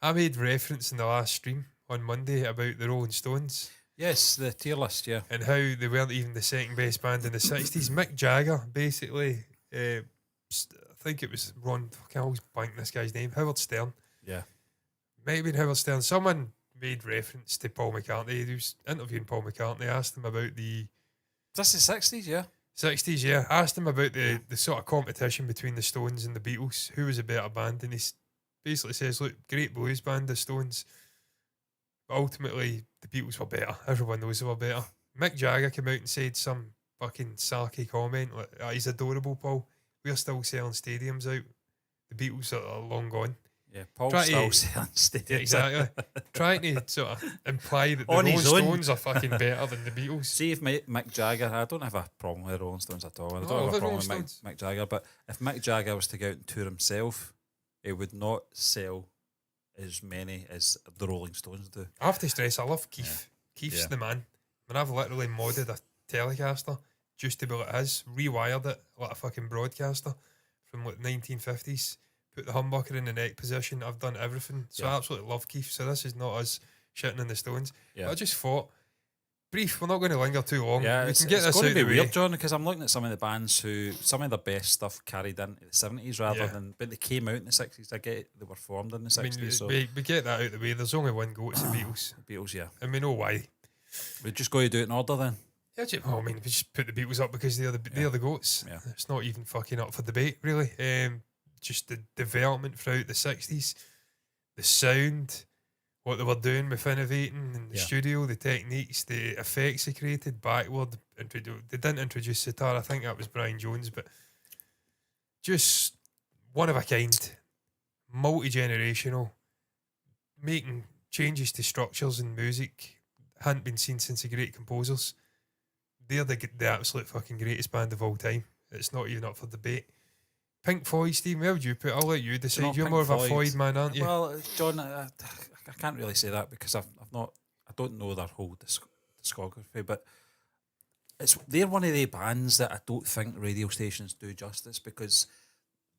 I made reference in the last stream on Monday about the Rolling Stones Yes, the tier list, yeah. and how they weren't even the second best band in the 60s. Mick Jagger, basically, I think it was Ron, I can always blank this guy's name, Howard Stern. Yeah. Maybe Howard Stern. Someone made reference to Paul McCartney. He was interviewing Paul McCartney, asked him about the That's the 60s, yeah. 60s, yeah. Asked him about the sort of competition between the Stones and the Beatles. Who was a better band? And he basically says, look, great blues band, the Stones. But ultimately, the Beatles were better. Everyone knows they were better. Mick Jagger came out and said some fucking sarky comment like, he's adorable, Paul. We're still selling stadiums out. The Beatles are long gone. Yeah, Paul Try still to- saying Yeah, exactly. Trying to sort of imply that the On Rolling his own. Stones are fucking better than the Beatles. See if Mick Jagger, I don't have a problem with the Rolling Stones at all. I No, don't have the a problem Rolling with Stones. Mick Jagger, but if Mick Jagger was to go out and tour himself, he would not sell as many as the Rolling Stones do. I have to stress, I love Keith. Keith's Yeah. the man. I mean, I've literally modded a Telecaster just to be like his, rewired it like a fucking broadcaster from like 1950s, put the humbucker in the neck position. I've done everything. So Yeah. I absolutely love Keith. So this is not us shitting in the Stones. Yeah. But I just thought, brief, we're not going to linger too long. Yeah, we it's, can get it's this going out to be of the way. weird, John, because I'm looking at some of the bands who some of their best stuff carried into the 70s rather Yeah. than, but they came out in the 60s. I get it, they were formed in the I mean, 60s. So we get that out of the way. There's only one go, it's the Beatles. Beatles, yeah. And we know why. We're just going to do it in order then. Yeah, I mean, we just put the Beatles up because they're the goats. Yeah. It's not even fucking up for debate, really. Just the development throughout the 60s, the sound, what they were doing with innovating in the Yeah. studio, the techniques, the effects they created backward. They didn't introduce sitar. I think that was Brian Jones, but just one of a kind, multi-generational, making changes to structures and music hadn't been seen since the great composers. They're the absolute fucking greatest band of all time. It's not even up for debate. Pink Floyd, Steve, where would you put? I'll let you decide. know, You're Pink more of a Floyd- Floyd man, aren't you? Well, John, I can't really say that because I've not, I don't know their whole discography, but they're one of the bands that I don't think radio stations do justice because,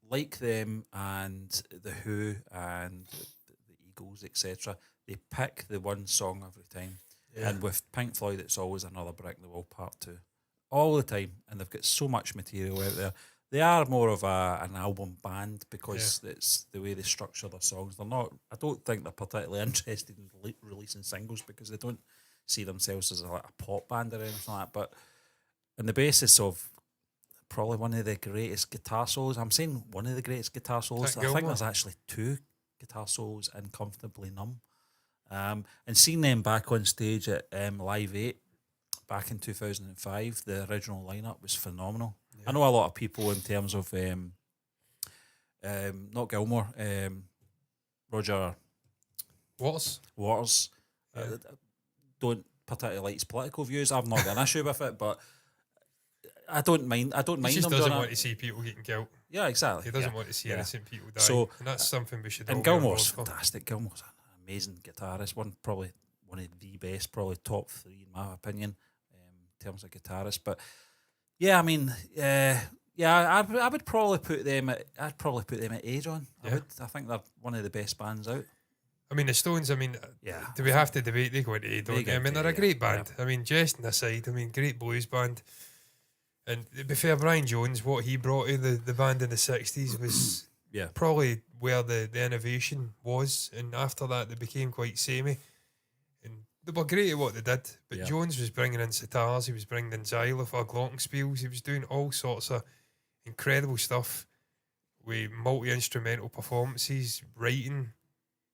like them and the Who and the Eagles, etc., they pick the one song every time. Yeah. And with Pink Floyd, it's always another brick in the wall part 2. All the time. And they've got so much material out there. They are more of an album band because it's the way they structure their songs. They're not, I don't think they're particularly interested in releasing singles because they don't see themselves as like a pop band or anything like that. But on the basis of probably one of the greatest guitar solos, I'm saying one of the greatest guitar solos, Jack I think Gilmour. there's actually 2 guitar solos in Comfortably Numb. And seeing them back on stage at Live 8 back in 2005, the original lineup was phenomenal. I know a lot of people in terms of not Gilmore, Roger Waters. Don't particularly like his political views. I've not got an issue with it, but I don't mind. I don't He mind just them doesn't doing want it. to see people getting killed. Yeah, exactly. He doesn't yeah. want to see Yeah. innocent people die. So, and that's something we should all And be on Gilmore's board for. fantastic. Gilmore's an amazing guitarist. Probably one of the best, probably top 3 in my opinion, in terms of guitarist. But yeah, I mean, I would probably put them at. I'd probably put them at age on. Yeah. I think they're one of the best bands out. I mean, the Stones, Yeah. do we have to debate? They go into A, don't They they? go I mean, into they're a A, great yeah. band. I mean, jesting aside, great blues band. And to be fair, Brian Jones, what he brought to the band in the 60s was Yeah. probably where the innovation was. And after that, they became quite samey. And they were great at what they did. But Yeah. Jones was bringing in sitars, he was bringing in xylophone, glockenspiels, he was doing all sorts of incredible stuff with multi-instrumental performances, writing.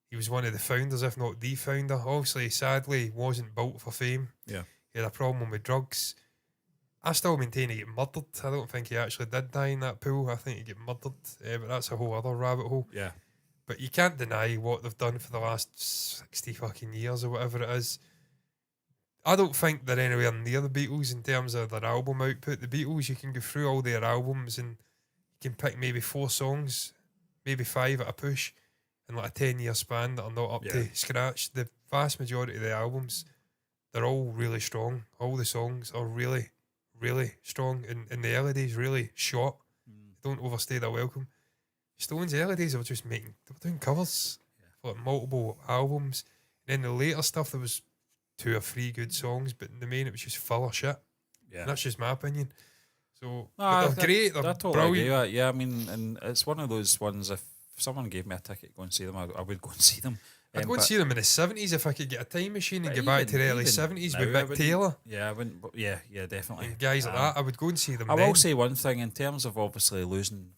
He was one of the founders, if not the founder. Obviously, sadly, wasn't built for fame. Yeah. He had a problem with drugs. I still maintain he got murdered. I don't think he actually did die in that pool. I think he got murdered. But that's a whole other rabbit hole. Yeah. But you can't deny what they've done for the last 60 fucking years or whatever it is. I don't think they're anywhere near the Beatles in terms of their album output. The Beatles, you can go through all their albums and you can pick maybe 4 songs, maybe 5 at a push in like a 10-year span that are not up Yeah. to scratch. The vast majority of the albums, they're all really strong. All the songs are really, really strong. In the early days, really short. Don't overstay their welcome. Stones, early days, they were just they were doing covers for like multiple albums. And then the later stuff, there was 2 or 3 good songs, but in the main it was just full of shit. Yeah. And that's just my opinion. So No, but they're great. They're I totally agree brilliant. with that. Yeah, I mean, and it's one of those ones. If someone gave me a ticket to go and see them, I would go and see them. I'd go and but- see them in the 70s if I could get a time machine and but get back to the even- early even 70s now, with I Mick wouldn't- Taylor Yeah, I wouldn't. Yeah, definitely. and guys like that. I would go and see them. I then. will say one thing in terms of obviously losing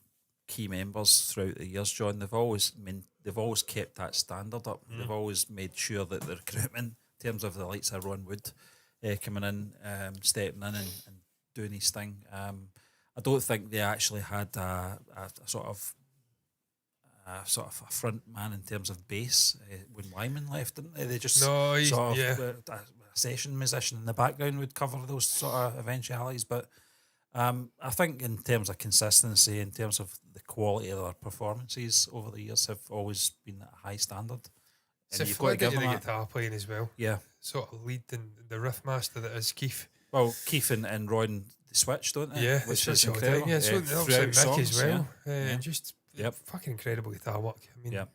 key members throughout the years, John. They've always kept that standard up. They've always made sure that the recruitment, in terms of the likes of Ron Wood coming in, stepping in and doing his thing. I don't think they actually had a sort of a front man in terms of bass when Wyman left, didn't they? They just No, sort of yeah. a session musician in the background would cover those sort of eventualities. But I think in terms of consistency, in terms of the quality of their performances over the years, have always been at a high standard. It's a you've got to give the them that. guitar playing as well. Yeah. Sort of lead and the riff master that is Keith. Well, Keith and Ron switch, don't they? Yeah, which it's is all the incredible. time. Yeah, so obviously throughout Mick as songs, well. yeah. Just Yep. fucking incredible guitar work. I mean, Yeah.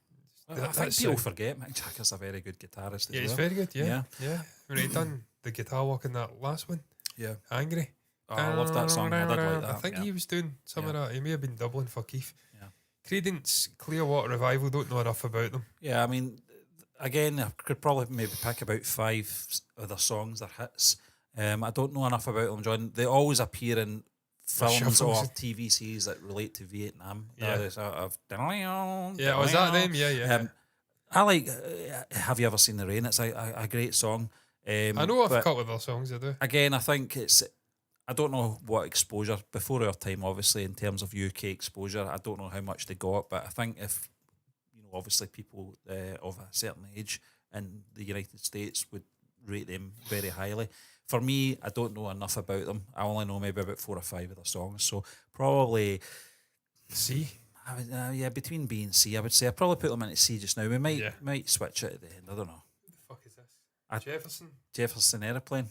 I think that's people it. forget Mick Jagger's a very good guitarist as Yeah, well. it's very good. Yeah, Yeah. yeah. When he done the guitar work in that last one, Yeah. Angry. Oh, I love that song. I did like that. I think yeah. he was doing some of that. He may have been doubling for Keith. Yeah. Creedence Clearwater Revival. Don't know enough about them. Yeah, I mean, again, I could probably maybe pick about 5 other songs that hits. I don't know enough about them, John. They always appear in films or shuffles. TV series that relate to Vietnam. Yeah. There's sort of Yeah, was that them? Yeah, yeah. I like. Have you ever seen The Rain? It's a great song. I know of a but couple of their songs. I do. again, I think it's. I don't know what exposure before our time, obviously, in terms of UK exposure. I don't know how much they got, but I think if obviously people of a certain age in the United States would rate them very highly. For me, I don't know enough about them. I only know maybe about 4 or 5 of their songs, so probably C. I would, between B and C, I would say I probably put them into C just now. We Yeah. might switch it at the end. I don't know. What the fuck is this? I- Jefferson. Jefferson Airplane.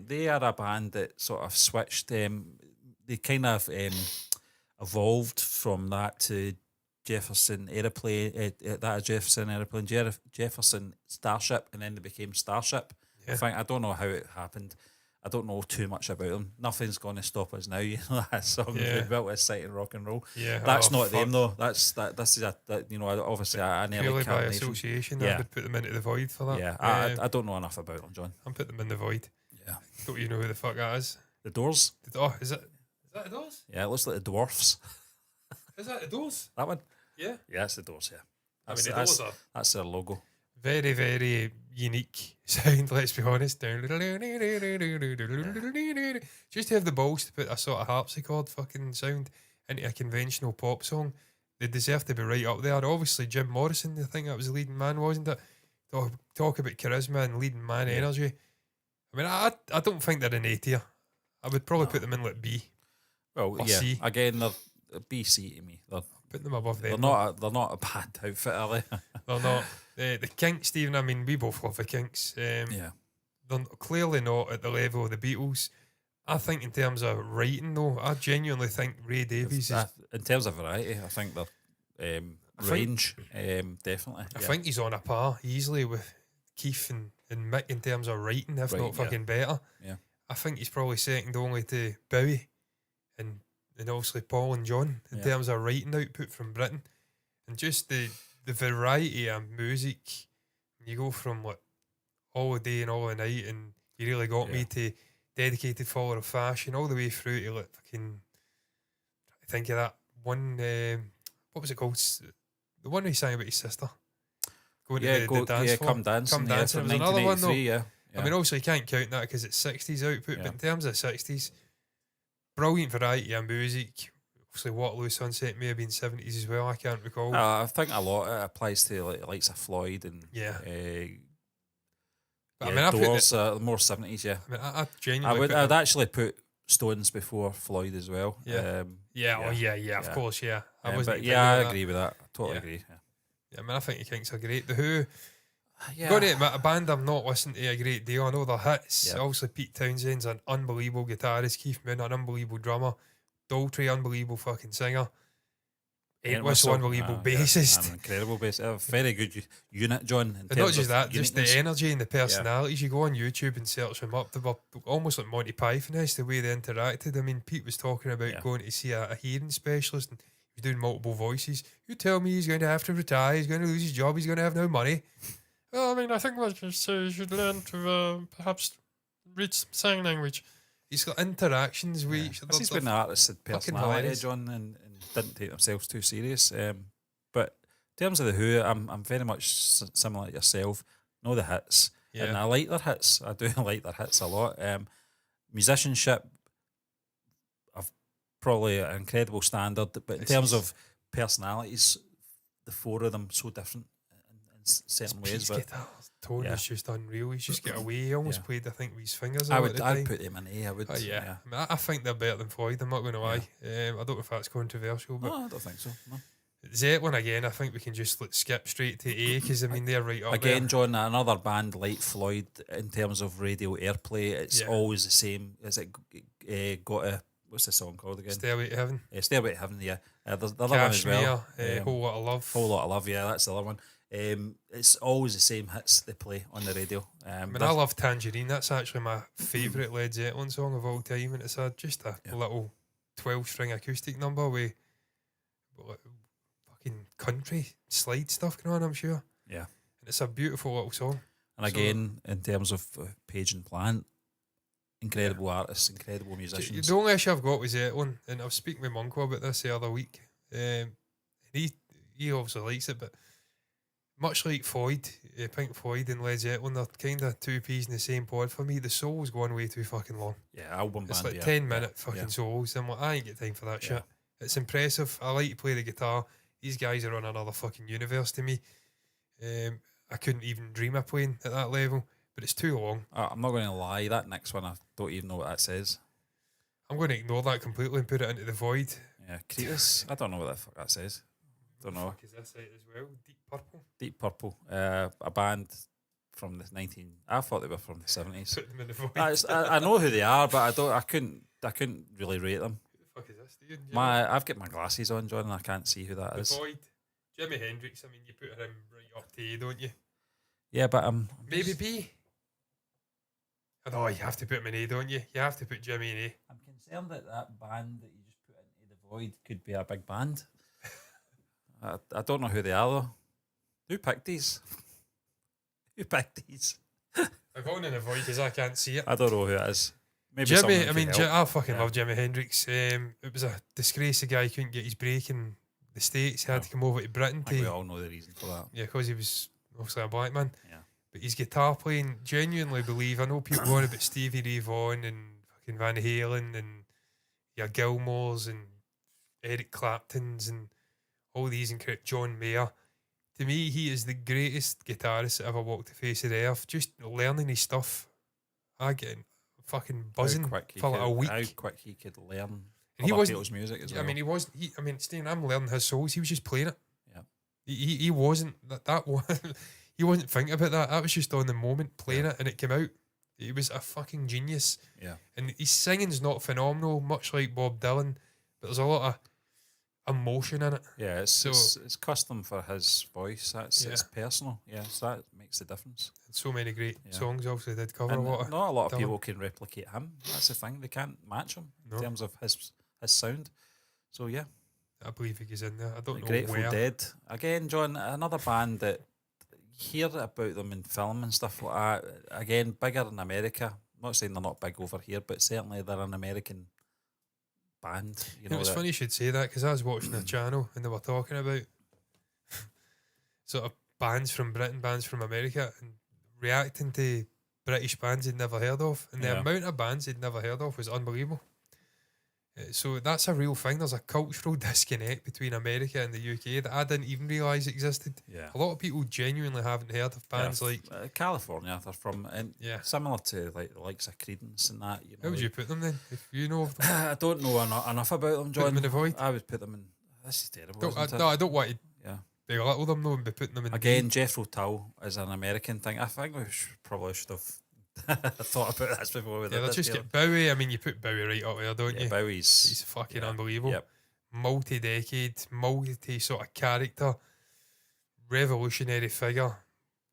They are a band that sort of switched. They kind of evolved from that to Jefferson Airplane. That Jefferson Airplane, Jefferson Starship, and then they became Starship. Yeah. I don't know how it happened. I don't know too much about them. Nothing's going to stop us now. You know that song. Yeah. We built a site in rock and roll. Yeah. That's oh, not them fuck. though. This is obviously an early Purely by carnation. association, I Yeah. would put them into the void for that. Yeah, I don't know enough about them, John. I'm putting them in the void. Yeah, Don't you know who the fuck that is? the Doors. Oh, is that the Doors? Yeah, it looks like the Dwarfs. Is that the Doors? That one. Yeah. Yeah, it's the Doors. Yeah, I mean, the that's, Doors are that's their logo. very, very unique sound, let's be honest. Just to have the balls to put a sort of harpsichord fucking sound into a conventional pop song, they deserve to be right up there. Obviously, Jim Morrison, I think that was the leading man, wasn't it? Talk about charisma and leading man energy. I mean, I don't think they're an A tier. I would probably put them in like B. Well, Or yeah. C. Again, they're BC to me. Put them above them. They're not a bad outfit, are they? They're not. The Kinks, Stephen, I mean, we both love the Kinks. Yeah. They're clearly not at the level of the Beatles. I think in terms of writing, though, I genuinely think Ray Davies is... In terms of variety, I think they're range, definitely. I think he's on a par easily with Keith and Mick in terms of writing, if Right, not fucking better. Yeah. I think he's probably second only to Bowie and obviously Paul and John in terms of writing output from Britain. And just the variety of music. You go from like All the Day and All the Night, and you really got me to Dedicated Follower of Fashion, all the way through to like fucking... I think of that one... what was it called? The one where he sang about his sister. Going to the dance floor. Come Dancing. Come Dancing. From There was another one though. 1983, yeah. I mean, also you can't count that because it's 60s output, Yeah. but in terms of 60s, brilliant variety of music. Obviously, Waterloo Sunset may have been 70s as well, I can't recall. I think a lot it applies to like likes of Floyd and Yeah. But yeah, I mean, I put Doors, more 70s, yeah. I mean, I genuinely I'd actually put Stones before Floyd as well. Yeah. Of course, yeah. I wasn't but even yeah, I thinking of agree with that. I totally Yeah. agree. Yeah. that. I mean, I think the Kinks are great. The Who, Yeah. got to admit, a band I've not listened to a great deal. I know their hits. Yeah. Obviously, Pete Townshend's an unbelievable guitarist. Keith Moon, an unbelievable drummer. Daltrey, unbelievable fucking singer. Ain't Whistle, unbelievable bassist. An incredible bass. A very good unit, John. In And terms not just of that, just the uniqueness. energy and the personalities. You go on YouTube and search them up. They were almost like Monty Python-esque, the way they interacted. I mean, Pete was talking about going to see a hearing specialist and he was doing multiple voices. You tell me he's going to have to retire, he's going to lose his job, he's going to have no money. Well, I mean, I think what you say, you should learn to perhaps read some sign language. He's got interactions with each other. This is when the artists had personality, hilarious. John, and didn't take themselves too serious. But in terms of the Who, I'm very much similar to yourself. Know the hits, and I like their hits. I do like their hits a lot. Musicianship, I've probably an incredible standard, but in terms of personalities, the four of them so different in certain ways. But guitar tone is just unreal. He's just get away. He almost played, I think, with his fingers. I'd put them in A. I would. I mean, I think they're better than Floyd. I'm not going to lie. I don't know if that's controversial, but no, I don't think so. No. Zeppelin again. I think we can just skip straight to A because I mean they're right up again, there. John. Another band like Floyd in terms of radio airplay. It's always the same. Is it got a what's the song called again? Stairway to Heaven. Stairway to Heaven. Yeah. There's the other one as well. Whole Lot of Love. Whole Lot of Love. Yeah, that's the other one. It's always the same hits they play on the radio. I mean, I love Tangerine. That's actually my favourite Led Zeppelin song of all time, and it's just a little 12-string acoustic number with fucking country slide stuff going on, I'm sure. Yeah. And it's a beautiful little song. And again, in terms of Page and Plant, incredible artists, incredible musicians. The only issue I've got with Zeppelin, and I was speaking with Monko about this the other week, and he obviously likes it, but much like Floyd, Pink Floyd and Led Zeppelin, they're kind of two peas in the same pod for me. The solos go on way too fucking long. Yeah, album it's band. It's like 10-minute fucking solos. I'm like, I ain't got time for that shit. It's impressive. I like to play the guitar. These guys are on another fucking universe to me. I couldn't even dream of playing at that level, but it's too long. I'm not going to lie, that next one, I don't even know what that says. I'm going to ignore that completely and put it into the void. Yeah, Cretus. I don't know what the fuck that says. Don't know. What the fuck is this out as well? Deep Purple? Deep Purple. A band from the I thought they were from the 70s. Put them in the void. I know who they are, but I couldn't really rate them. Who the fuck is this, dude? I've got my glasses on, John, and I can't see who that is. The Void. Jimi Hendrix, I mean, you put him right up to A, don't you? Yeah, but maybe B. Oh, you have to put him in A, don't you? You have to put Jimmy in A. I'm concerned that band that you just put into the void could be a big band. I don't know who they are though. Who picked these? Who picked these? I've gone in the void because I can't see it. I don't know who it is. Maybe Jimmy, I mean, I fucking love Jimi Hendrix. It was a disgrace the guy couldn't get his break in the States. He had to come over to Britain. We all know the reason for that. Yeah, because he was obviously a black man. Yeah. But his guitar playing, genuinely believe. I know people go on about Stevie Ray Vaughan and fucking Van Halen and Gilmore's and Eric Clapton's and all these incredible John Mayer. To me, he is the greatest guitarist that ever walked the face of the earth. Just learning his stuff, I get fucking buzzing for like a week. How quick he could learn and other people's music as well. I mean, he wasn't. I mean, Stan, I'm learning his solos. He was just playing it. Yeah. He wasn't that one. He wasn't thinking about that. That was just on the moment playing it, and it came out. He was a fucking genius. Yeah. And his singing's not phenomenal, much like Bob Dylan, but there's a lot of emotion in it. Yeah, it's custom for his voice. It's personal. Yeah, so that makes the difference. So many great songs also did cover and a lot. Not a lot of people can replicate him. That's the thing. They can't match him in terms of his sound. So yeah, I believe he is in there. I don't know Grateful where. Dead again, John. Another band that hear about them in film and stuff like that. Again, bigger in America. I'm not saying they're not big over here, but certainly they're an American band. You know, it's funny you should say that because I was watching a channel and they were talking about sort of bands from Britain, bands from America, and reacting to British bands they'd never heard of, and the amount of bands they'd never heard of was unbelievable. So that's a real thing. There's a cultural disconnect between America and the UK that I didn't even realise existed. Yeah. A lot of people genuinely haven't heard of bands like California. They're from similar to like the likes of Creedence and that. You know, how would you put them then? If you know of them, I don't know enough about them, John. Put them in the void. I would put them in. This is terrible. No, I don't want to. Belittle them though and be putting them in. Again, Jethro Tull is an American thing. I think we probably should have thought about this before we did let's this. just get Bowie. I mean, you put Bowie right up there, don't you? Bowie's he's fucking unbelievable. Yep. multi-decade, multi-sort of character, revolutionary figure.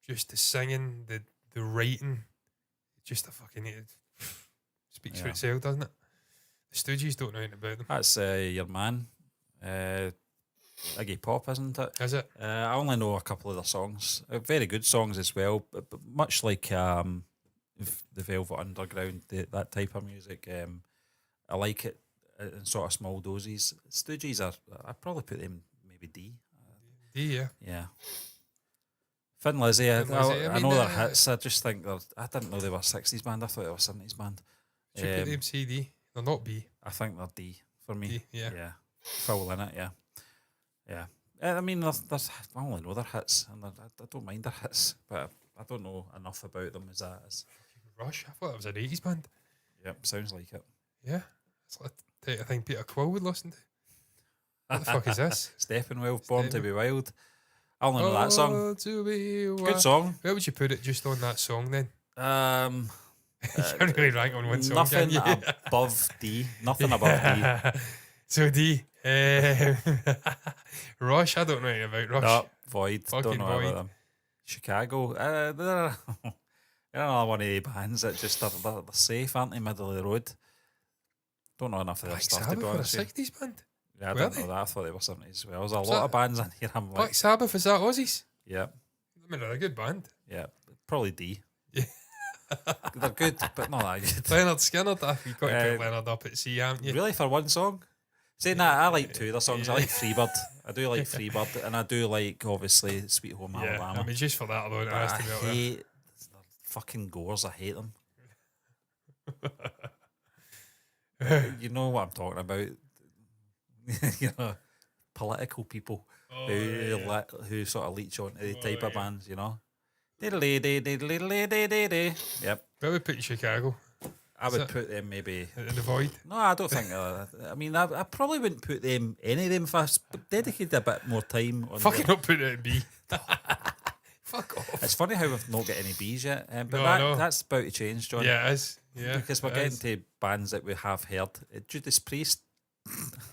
Just the singing, the writing, just a fucking it speaks for itself, doesn't it? The Stooges don't know anything about them. That's your man, Iggy Pop, isn't it? Is it? I only know a couple of their songs. Very good songs as well, but much like the Velvet Underground, that type of music. I like it in sort of small doses. Stooges I'd probably put them maybe D. D, yeah. Yeah. Thin Lizzy, I mean, know their hits. I just think I didn't know they were a 60s band. I thought they were a 70s band. Should put them CD. They're not B. I think they're D for me. D, yeah. Yeah. Full in it, yeah. Yeah. I mean, there's I only know their hits, and I don't mind their hits, but I don't know enough about them as that is. Rush? I thought it was an 80s band. Yep, sounds like it. Yeah. It's like the type of thing Peter Quill would listen to. What the fuck is this? Steppenwolf, Born to be Wild. I only know that song. To be Good song. Where would you put it just on that song then? You can't really rank on one song, nothing can you? above D. Nothing above D. So D. Rush, I don't know anything about Rush. No, Void. Fucking Don't know Void. about them. Chicago. They're another one of the bands that just they're safe, aren't they? Middle of the road. Don't know enough of their Black stuff to Sabbath be were a honest. with you. 60s band? Yeah, I Were didn't they? know that. I thought they were 70s. Well, there's a Was lot that- of bands in here. I'm Black like, Sabbath, is that Aussies? yeah, I mean, they're a good band. yeah, probably D. Yeah. They're good, but not that good. Leonard Skinner, you've got to put Uh, Leonard up at sea, haven't you? Really, for one song? Saying that, I like two of their songs. I like Freebird. I do like Freebird, and I do like, obviously, Sweet Home Yeah, Alabama. I mean, just for that alone, it But has I to be up there. hate the fucking Gores. I hate them. You know what I'm talking about. You know, political people who sort of leech onto the type of bands, you know. Yep. Where would put in Chicago? I Is would it- put them maybe. In the void? No, I don't think. I mean, I probably wouldn't put them any of them if I dedicated a bit more time on. Fucking not put it in B. Fuck off. It's funny how we've not got any B's yet, but No, I know. that's about to change, John. Yeah, it is. Yeah. Because we're it getting is. to bands that we have heard. Judas Priest, I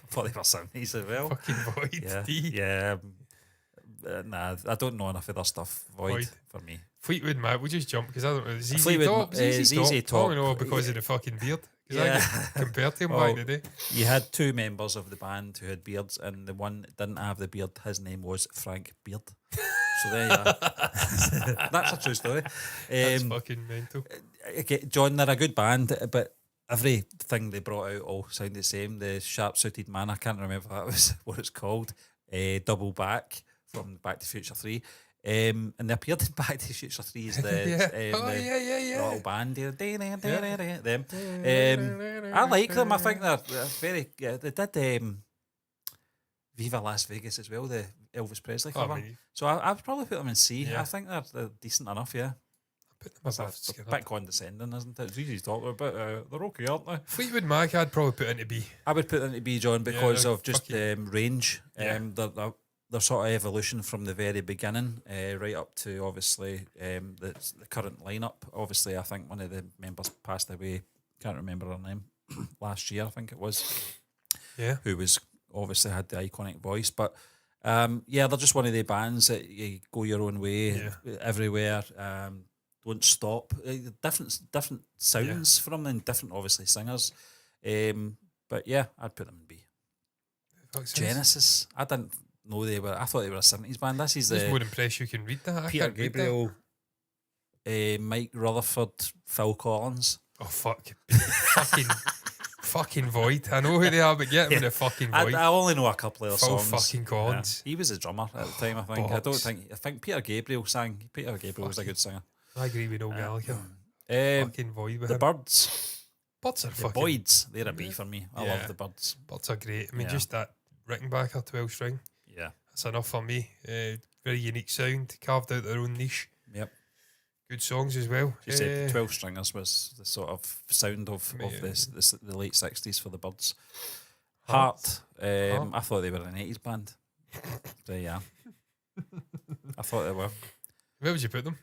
thought they were 70s as well. Fucking void. Yeah, D. yeah. Nah, I don't know enough of their stuff. Void, Void. for me. Fleetwood Mac, we'll just jump because I don't know. ZZ Fleetwood Top? Ma- ZZ Top. Oh, no, because of the fucking beard. Because I Yeah. get compared to him Oh. back in the day. You had two members of the band who had beards, and the one that didn't have the beard, his name was Frank Beard. So there you are. That's a true story. That's fucking mental. Okay, John, they're a good band, but everything they brought out all sounded the same. The Sharp Suited Man, I can't remember that was what it's called. Double Back from Back to Future 3. And they appeared in Back to Future 3 as the, Yeah. the little band here. Them. I like them. I think they're very. They did Viva Las Vegas as well, the Elvis Presley Oh, cover. really? So I'd probably put them in C. Yeah. I think they're decent enough, yeah. Put them That's above a Skinner. bit condescending, isn't it? It's easy to talk about, but they're okay, aren't they? Fleetwood Mac, I'd probably put into B. I would put them to B, John, because they're of just fucking- range. Yeah. Their sort of evolution from the very beginning, right up to obviously the current lineup. Obviously, I think one of the members passed away. Can't remember her name. Last year, I think it was. Yeah. Who was obviously had the iconic voice, but yeah, they're just one of the bands that you go your own way everywhere. Don't stop. Different sounds from them, and different obviously singers. But yeah, I'd put them in B. Fuck sense. Genesis. I didn't know they were. I thought they were a 70s band. This is Just the more impressed you can read that. I Peter can't read that. Gabriel, Mike Rutherford, Phil Collins. Oh, fuck. fucking void. I know who they are, but get them in a fucking void. I only know a couple of their Phil songs. fucking Collins. Yeah. He was a drummer at the time, I think. I think Peter Gabriel sang. Peter Gabriel was a good singer. I agree with Noel Gallagher. Um, Fucking void with the him. Birds, Birds are the fucking... Boyds, they're a B for me. I Yeah. love the Birds. Birds are great. I mean, Yeah. just that Rickenbacker 12 string. Yeah. That's enough for me. Very unique sound. Carved out their own niche. Yep. Good songs as well. You said 12 stringers was the sort of sound of Yeah. the late 60s for the Birds. Heart. I thought they were an 80s band. So yeah. I thought they were. Where would you put them?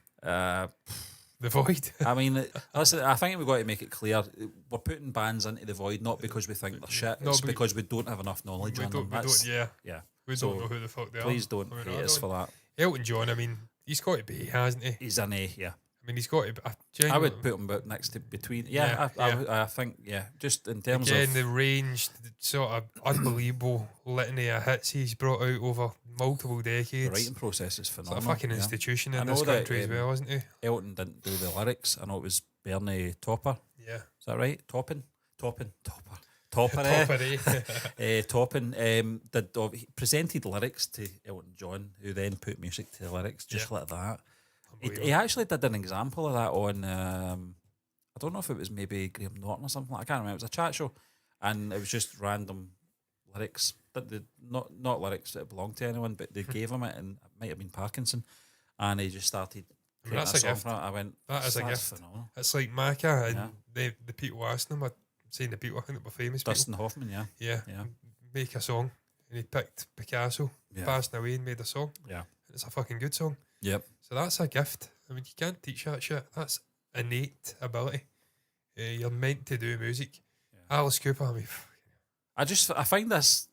The Void. I mean, listen, I think we've got to make it clear we're putting bands into the void not because we think they're shit, No, it's but because we don't have enough knowledge on them. Yeah. We So don't know who the fuck they are. please don't I mean, hate us for that. Elton John, I mean, he's got to be, hasn't he? He's an A, yeah. I mean, he's got to be. I would put him about next to between. I think, just in terms Again, of the range, the sort of unbelievable litany of hits he's brought out over multiple decades. the writing process is It's like phenomenal. a fucking yeah. institution I in know this that, country as well, isn't he? Elton didn't do the lyrics. I know it was Bernie Topper. Yeah. Is that right? Topper. Toppin he presented lyrics to Elton John, who then put music to the lyrics just like that. He actually did an example of that on, I don't know if it was maybe Graham Norton or something. I can't remember. It was a chat show, and it was just random lyrics, but not lyrics that belonged to anyone, but they gave him it, and it might have been Parkinson, and he just started. That's a gift. I went, that is a gift. Phenomenal. It's like Macca and the people asking him, saying the people I think that were famous Dustin Hoffman, yeah, make a song, and he picked Picasso, passed away and made a song. Yeah, it's a fucking good song. Yep. So that's a gift. I mean, you can't teach that shit. That's innate ability. You're meant to do music. Yeah. Alice Cooper, I mean, I find this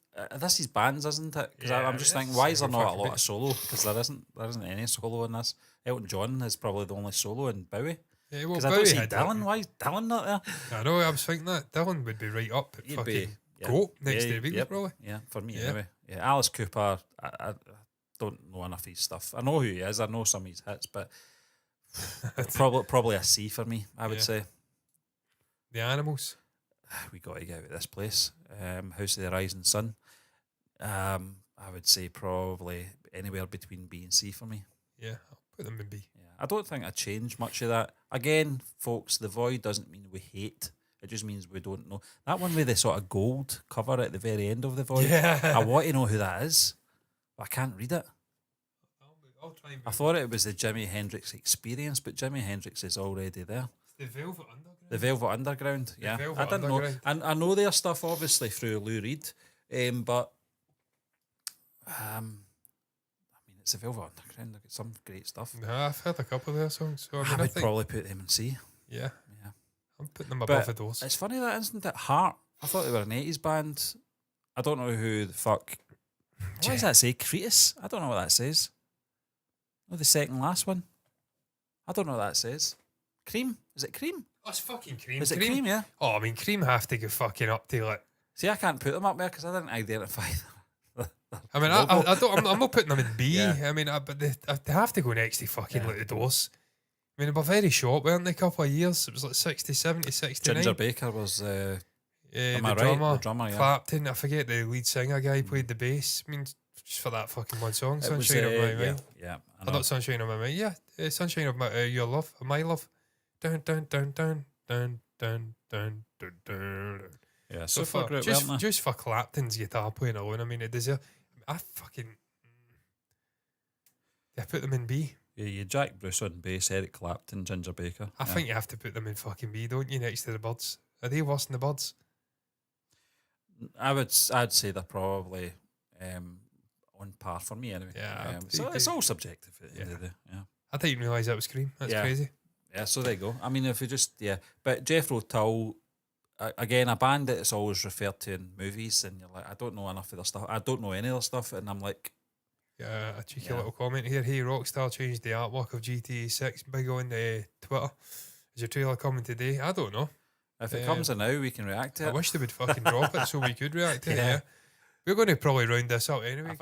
is bands, isn't it? Because I'm just thinking, why is there not a lot of solo? Because there isn't any solo in this. Elton John is probably the only solo in Bowie. Yeah, well, because I don't see Dylan. Why is Dylan not there? I know. I was thinking that Dylan would be right up at fucking GOAT next to the Beatles, probably. Yeah, for me anyway. Yeah, Alice Cooper. I don't know enough of his stuff. I know who he is. I know some of his hits, but probably a C for me. I would say. The Animals. We got to get out of this place. House of the Rising Sun. I would say probably anywhere between B and C for me. Yeah, I'll put them in B. Yeah, I don't think I change much of that. Again, folks, the void doesn't mean we hate. It just means we don't know. That one with the sort of gold cover at the very end of the void. Yeah. I want to know who that is, but I can't read it. I'll try and I thought it was the Jimi Hendrix Experience, but Jimi Hendrix is already there. The Velvet Underground. The Velvet Underground, yeah. Velvet I didn't Underground. know. And I know their stuff obviously through Lou Reed, but I mean, it's the Velvet Underground. They've got some great stuff. Nah, I've heard a couple of their songs. So I would probably put them in C. Yeah. I'm putting them above the doors. It's funny that, isn't it? Heart. I thought they were an 80s band. I don't know who the fuck. What does that say? Cretus? I don't know what that says. Oh, the second last one. I don't know what that says. Cream? Is it Cream? Oh, it's fucking Cream. Is it Cream? Yeah. Oh, I mean, Cream have to go fucking up to like. See, I can't put them up there because I didn't identify them. I mean, I don't. I'm not putting them in B. I mean, but they have to go next to fucking like the Doors. I mean, they were very short, weren't they? A couple of years. It was like 60, 70, 69. Ginger Baker was the drummer. The drummer, yeah. Clapton. I forget the lead singer guy played the bass. I mean, just for that fucking one song, Sunshine of My Mind. Yeah. Not Sunshine of My Mind. Yeah, Sunshine of Your Love, of My Love. Dun dun dun dun dun dun dun dun dun. Yeah, so for just for Clapton's guitar playing alone, I mean, it deserves. I put them in B. Yeah, you Jack Bruce on bass, Eric Clapton, Ginger Baker. I think you have to put them in fucking B, don't you? Next to the Birds. Are they worse than the Birds? I'd say they're probably on par for me anyway. Yeah. So it's all subjective at the end of the day. Yeah. I didn't realise that was Cream. That's crazy. Yeah, so there you go. I mean, if you just, but Jethro Tull, again, a band that's always referred to in movies, and you're like, I don't know enough of their stuff. I don't know any of their stuff, and I'm like, a cheeky little comment here. Hey, Rockstar changed the artwork of GTA 6. Big on Twitter. Is your trailer coming today? I don't know. If it comes in now, we can react to it. I wish they would fucking drop it so we could react to it. Yeah. We're going to probably round this up anyway.